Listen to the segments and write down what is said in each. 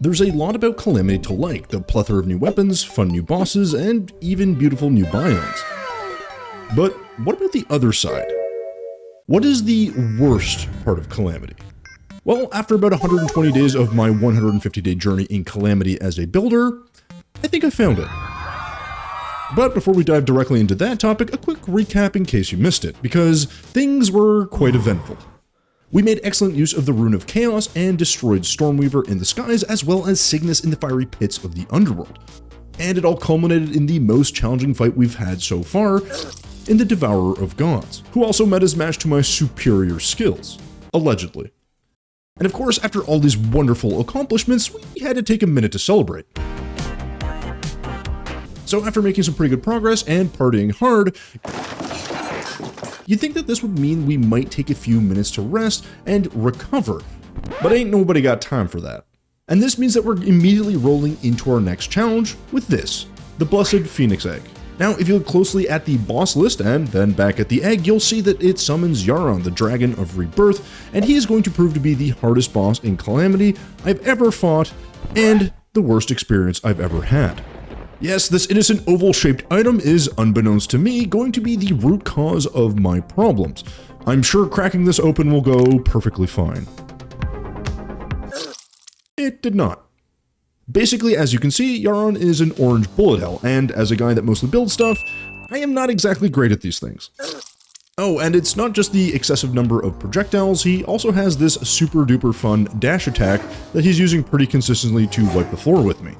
There's a lot about Calamity to like, the plethora of new weapons, fun new bosses, and even beautiful new biomes. But what about the other side? What is the worst part of Calamity? Well, after about 120 days of my 150-day journey in Calamity as a builder, I think I found it. But before we dive directly into that topic, a quick recap in case you missed it, because things were quite eventful. We made excellent use of the Rune of Chaos and destroyed Stormweaver in the skies, as well as Cygnus in the fiery pits of the underworld. And it all culminated in the most challenging fight we've had so far, in the Devourer of Gods, who also met his match to my superior skills, allegedly. And of course, after all these wonderful accomplishments, we had to take a minute to celebrate. So after making some pretty good progress and partying hard, you'd think that this would mean we might take a few minutes to rest and recover, but ain't nobody got time for that. And this means that we're immediately rolling into our next challenge with this, the Blessed Phoenix Egg. Now, if you look closely at the boss list and then back at the egg, you'll see that it summons Yaron, the Dragon of Rebirth, and he is going to prove to be the hardest boss in Calamity I've ever fought, and the worst experience I've ever had. Yes, this innocent oval-shaped item is, unbeknownst to me, going to be the root cause of my problems. I'm sure cracking this open will go perfectly fine. It did not. Basically, as you can see, Yaron is an orange bullet hell, and as a guy that mostly builds stuff, I am not exactly great at these things. Oh, and it's not just the excessive number of projectiles, he also has this super duper fun dash attack that he's using pretty consistently to wipe the floor with me.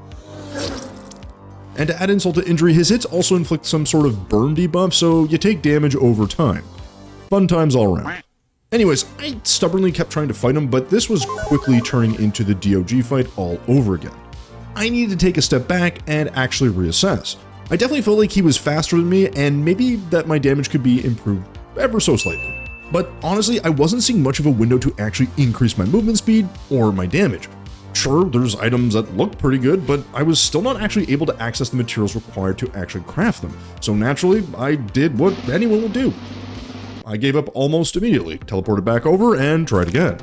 And to add insult to injury, his hits also inflict some sort of burn debuff, so you take damage over time. Fun times all around. Anyways, I stubbornly kept trying to fight him, but this was quickly turning into the DOG fight all over again. I needed to take a step back and actually reassess. I definitely felt like he was faster than me, and maybe that my damage could be improved ever so slightly. But honestly, I wasn't seeing much of a window to actually increase my movement speed or my damage. Sure, there's items that look pretty good, but I was still not actually able to access the materials required to actually craft them. So naturally, I did what anyone would do. I gave up almost immediately, teleported back over, and tried again.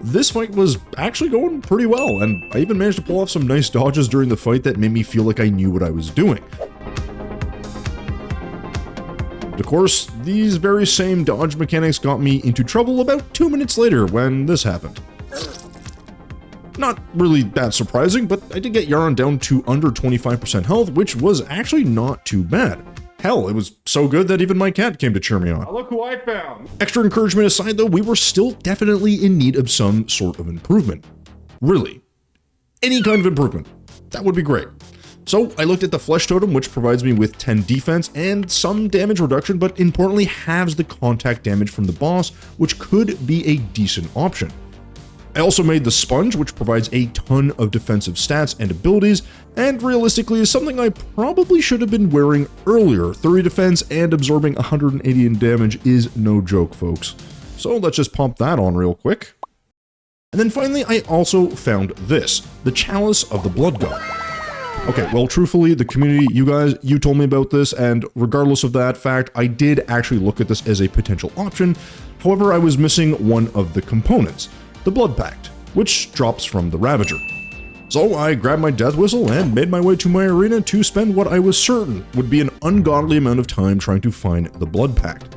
This fight was actually going pretty well, and I even managed to pull off some nice dodges during the fight that made me feel like I knew what I was doing. Of course, these very same dodge mechanics got me into trouble about 2 minutes later when this happened. Not really that surprising, but I did get Yaron down to under 25% health, which was actually not too bad. Hell, it was so good that even my cat came to cheer me on. Look who I found! Extra encouragement aside though, we were still definitely in need of some sort of improvement. Really. Any kind of improvement. That would be great. So I looked at the Flesh Totem, which provides me with 10 defense and some damage reduction, but importantly halves the contact damage from the boss, which could be a decent option. I also made the Sponge, which provides a ton of defensive stats and abilities, and realistically is something I probably should have been wearing earlier. 30 defense and absorbing 180 in damage is no joke, folks. So let's just pump that on real quick. And then finally, I also found this, the Chalice of the Blood God. Okay, well, truthfully, the community, you told me about this, and regardless of that fact, I did actually look at this as a potential option. However, I was missing one of the components, the Blood Pact, which drops from the Ravager. So I grabbed my death whistle and made my way to my arena to spend what I was certain would be an ungodly amount of time trying to find the Blood Pact.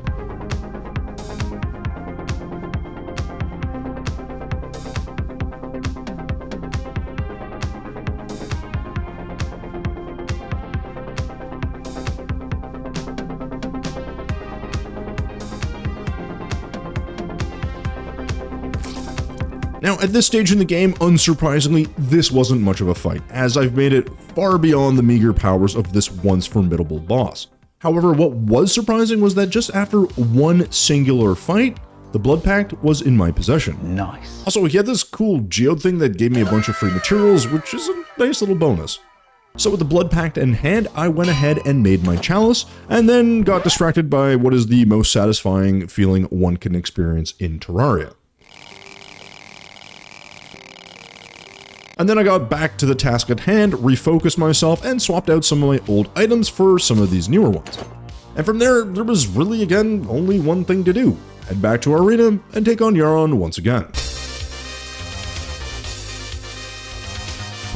Now, at this stage in the game, unsurprisingly, this wasn't much of a fight, as I've made it far beyond the meager powers of this once formidable boss. However, what was surprising was that just after one singular fight, the Blood Pact was in my possession. Nice. Also, he had this cool geode thing that gave me a bunch of free materials, which is a nice little bonus. So with the Blood Pact in hand, I went ahead and made my chalice, and then got distracted by what is the most satisfying feeling one can experience in Terraria. And then I got back to the task at hand, refocused myself, and swapped out some of my old items for some of these newer ones. And from there was really, again, only one thing to do. Head back to our arena and take on Yaron once again.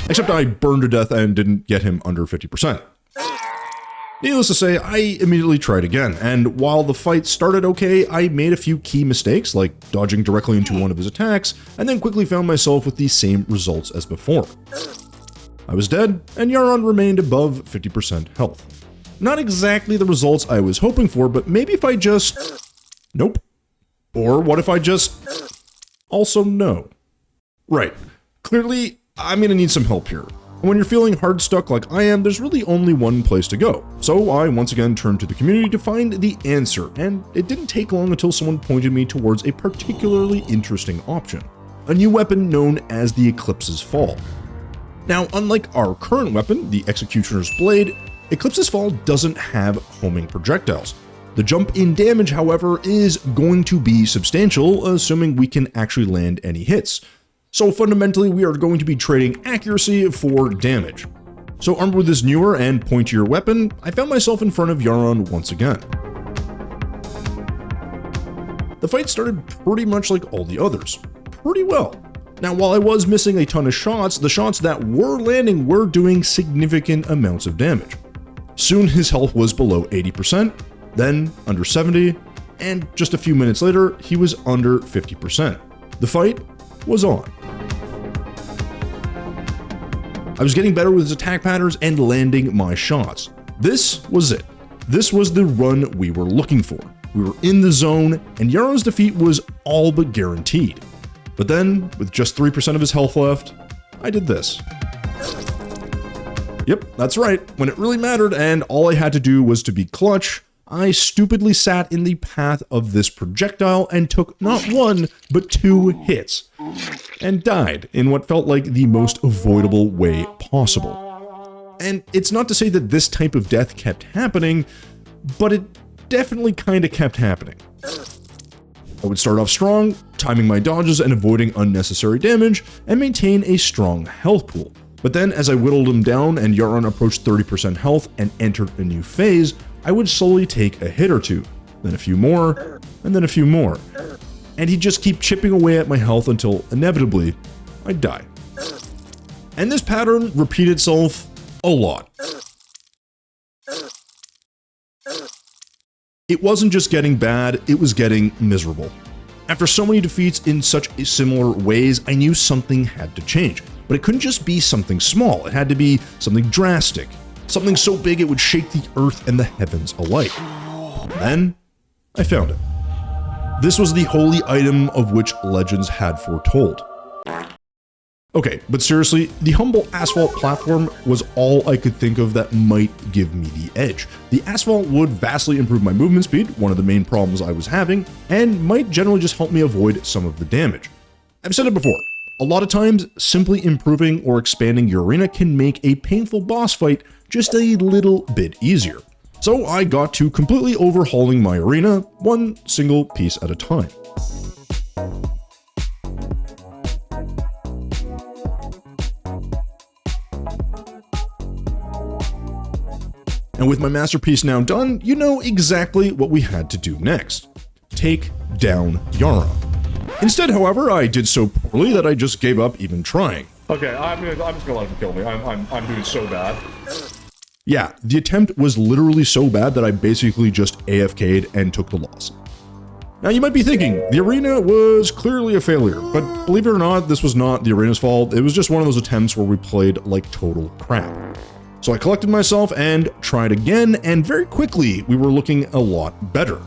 Except I burned to death and didn't get him under 50%. Needless to say, I immediately tried again, and while the fight started okay, I made a few key mistakes, like dodging directly into one of his attacks, and then quickly found myself with the same results as before. I was dead, and Yaron remained above 50% health. Not exactly the results I was hoping for, but maybe if I just... Nope. Or what if I just... Also no. Right. Clearly, I'm gonna need some help here. And when you're feeling hard stuck like I am, there's really only one place to go. So I once again turned to the community to find the answer, and it didn't take long until someone pointed me towards a particularly interesting option. A new weapon known as the Eclipse's Fall. Now, unlike our current weapon, the Executioner's Blade, Eclipse's Fall doesn't have homing projectiles. The jump in damage, however, is going to be substantial, assuming we can actually land any hits. So fundamentally, we are going to be trading accuracy for damage. So armed with this newer and pointier weapon, I found myself in front of Yaron once again. The fight started pretty much like all the others. Pretty well. Now, while I was missing a ton of shots, the shots that were landing were doing significant amounts of damage. Soon his health was below 80%, then under 70, and just a few minutes later, he was under 50%. The fight was on. I was getting better with his attack patterns and landing my shots. This was it. This was the run we were looking for. We were in the zone, and Yaron's defeat was all but guaranteed. But then, with just 3% of his health left, I did this. Yep, that's right. When it really mattered and all I had to do was to be clutch, I stupidly sat in the path of this projectile and took not one, but 2 hits, and died in what felt like the most avoidable way possible. And it's not to say that this type of death kept happening, but it definitely kinda kept happening. I would start off strong, timing my dodges and avoiding unnecessary damage, and maintain a strong health pool. But then as I whittled him down and Yaron approached 30% health and entered a new phase, I would slowly take a hit or two, then a few more, and then a few more. And he'd just keep chipping away at my health until, inevitably, I'd die. And this pattern repeated itself a lot. It wasn't just getting bad, it was getting miserable. After so many defeats in such similar ways, I knew something had to change. But it couldn't just be something small, it had to be something drastic. Something so big it would shake the earth and the heavens alike. And then, I found it. This was the holy item of which legends had foretold. Okay, but seriously, the humble asphalt platform was all I could think of that might give me the edge. The asphalt would vastly improve my movement speed, one of the main problems I was having, and might generally just help me avoid some of the damage. I've said it before. A lot of times, simply improving or expanding your arena can make a painful boss fight just a little bit easier. So I got to completely overhauling my arena, one single piece at a time. And with my masterpiece now done, you know exactly what we had to do next. Take down Yaron. Instead, however, I did so poorly that I just gave up even trying. Okay, I'm just gonna let him kill me. I'm doing so bad. Yeah, the attempt was literally so bad that I basically just AFK'd and took the loss. Now you might be thinking, the arena was clearly a failure, but believe it or not, this was not the arena's fault. It was just one of those attempts where we played like total crap. So I collected myself and tried again, and very quickly we were looking a lot better.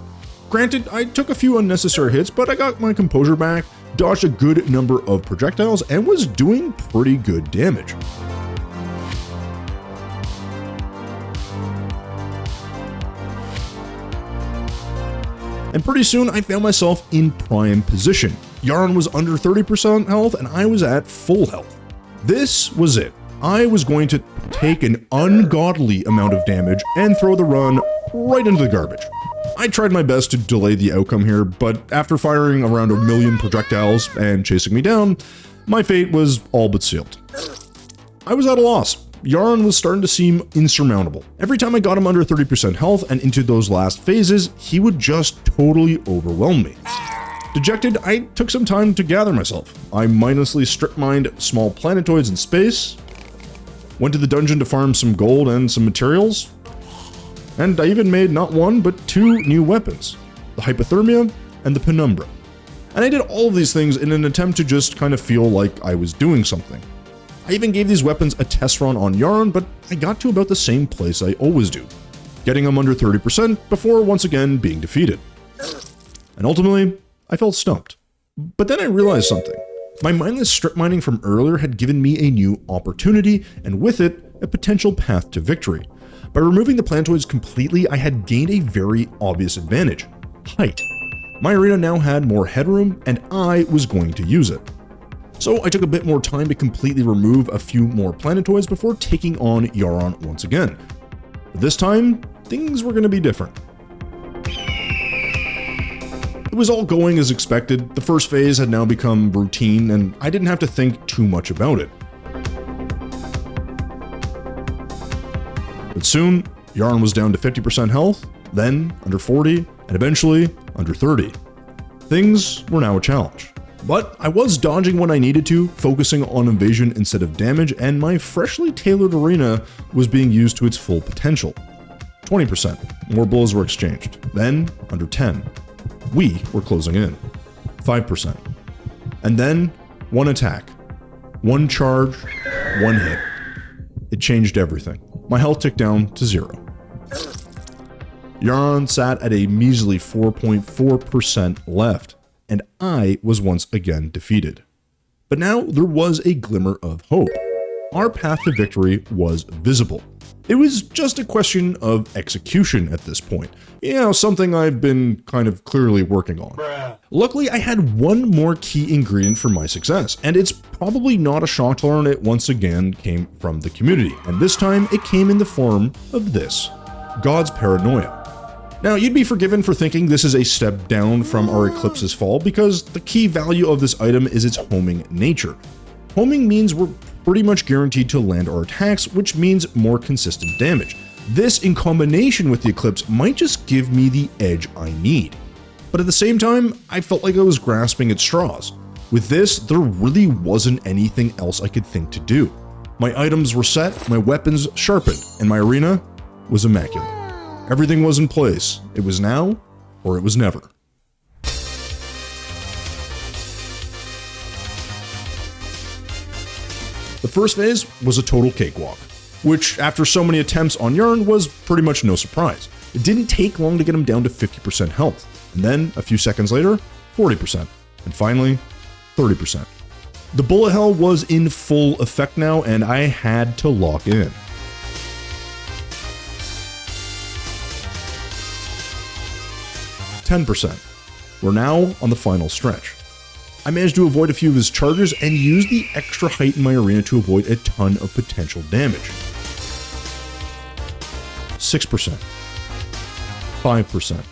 Granted, I took a few unnecessary hits, but I got my composure back, dodged a good number of projectiles, and was doing pretty good damage. And pretty soon I found myself in prime position. Yaron was under 30% health and I was at full health. This was it. I was going to take an ungodly amount of damage and throw the run right into the garbage. I tried my best to delay the outcome here, but after firing around 1 million projectiles and chasing me down, my fate was all but sealed. I was at a loss. Yaron was starting to seem insurmountable. Every time I got him under 30% health and into those last phases, he would just totally overwhelm me. Dejected, I took some time to gather myself. I mindlessly strip mined small planetoids in space, went to the dungeon to farm some gold and some materials, and I even made not one but 2 new weapons, the Hypothermia and the Penumbra. And I did all of these things in an attempt to just kind of feel like I was doing something. I even gave these weapons a test run on Yaron, but I got to about the same place I always do, getting him under 30% before once again being defeated. And ultimately, I felt stumped. But then I realized something. My mindless strip mining from earlier had given me a new opportunity, and with it, a potential path to victory. By removing the planetoids completely, I had gained a very obvious advantage: height. My arena now had more headroom, and I was going to use it. So I took a bit more time to completely remove a few more planetoids before taking on Yaron once again. But this time, things were going to be different. It was all going as expected. The first phase had now become routine, and I didn't have to think too much about it. But soon, Yaron was down to 50% health, then under 40, and eventually under 30. Things were now a challenge. But I was dodging when I needed to, focusing on evasion instead of damage, and my freshly tailored arena was being used to its full potential. 20%, more blows were exchanged. Then, under 10. We were closing in. 5%. And then, 1 attack. 1 charge, 1 hit. It changed everything. My health ticked down to 0. Yaron sat at a measly 4.4% left, and I was once again defeated. But now there was a glimmer of hope. Our path to victory was visible. It was just a question of execution at this point. You know, something I've been kind of clearly working on. Luckily, I had one more key ingredient for my success, and it's probably not a shock to learn it once again came from the community, and this time it came in the form of this: God's Paranoia. Now, you'd be forgiven for thinking this is a step down from our Eclipse's fall, because the key value of this item is its homing nature. Homing means we're pretty much guaranteed to land our attacks, which means more consistent damage. This, in combination with the Eclipse, might just give me the edge I need. But at the same time, I felt like I was grasping at straws. With this, there really wasn't anything else I could think to do. My items were set, my weapons sharpened, and my arena was immaculate. Everything was in place. It was now, or it was never. The first phase was a total cakewalk, which after so many attempts on Yaron was pretty much no surprise. It didn't take long to get him down to 50% health, and then a few seconds later, 40%, and finally, 30%. The bullet hell was in full effect now, and I had to lock in. 10%. We're now on the final stretch. I managed to avoid a few of his charges and used the extra height in my arena to avoid a ton of potential damage. 6%. 5%.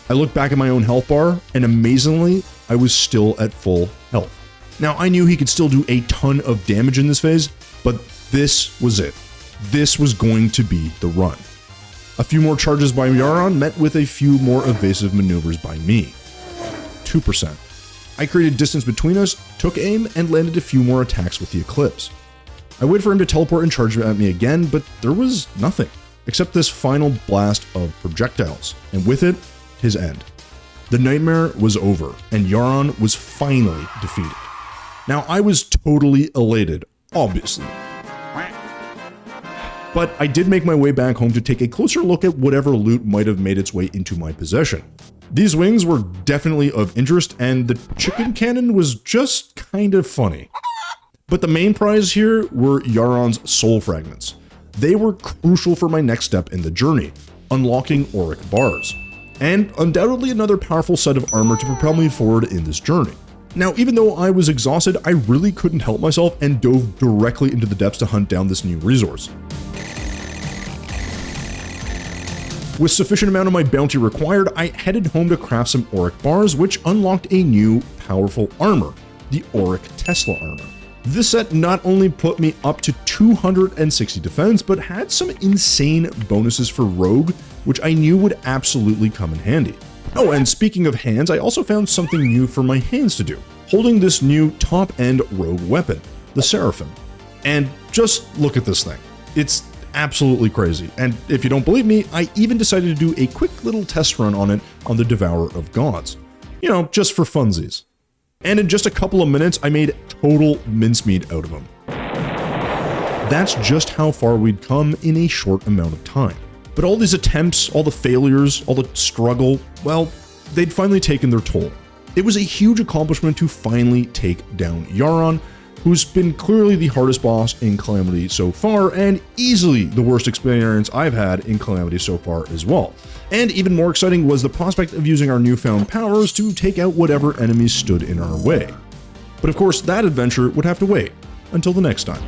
I looked back at my own health bar, and amazingly, I was still at full health. Now, I knew he could still do a ton of damage in this phase, but this was it. This was going to be the run. A few more charges by Yaron met with a few more evasive maneuvers by me. 2%. I created distance between us, took aim, and landed a few more attacks with the Eclipse. I waited for him to teleport and charge at me again, but there was nothing, except this final blast of projectiles, and with it, his end. The nightmare was over, and Yaron was finally defeated. Now, I was totally elated, obviously. But I did make my way back home to take a closer look at whatever loot might have made its way into my possession. These wings were definitely of interest, and the chicken cannon was just kind of funny. But the main prize here were Yaron's soul fragments. They were crucial for my next step in the journey, unlocking auric bars, and undoubtedly another powerful set of armor to propel me forward in this journey. Now, even though I was exhausted, I really couldn't help myself and dove directly into the depths to hunt down this new resource. With sufficient amount of my bounty required, I headed home to craft some auric bars, which unlocked a new, powerful armor, the Auric Tesla armor. This set not only put me up to 260 defense, but had some insane bonuses for Rogue, which I knew would absolutely come in handy. Oh, and speaking of hands, I also found something new for my hands to do, holding this new top-end Rogue weapon, the Seraphim. And just look at this thing. It's absolutely crazy, and if you don't believe me, I even decided to do a quick little test run on it on the Devourer of Gods. You know, just for funsies. And in just a couple of minutes, I made total mincemeat out of him. That's just how far we'd come in a short amount of time. But all these attempts, all the failures, all the struggle, well, they'd finally taken their toll. It was a huge accomplishment to finally take down Yaron, who's been clearly the hardest boss in Calamity so far, and easily the worst experience I've had in Calamity so far as well. And even more exciting was the prospect of using our newfound powers to take out whatever enemies stood in our way. But of course, that adventure would have to wait until the next time.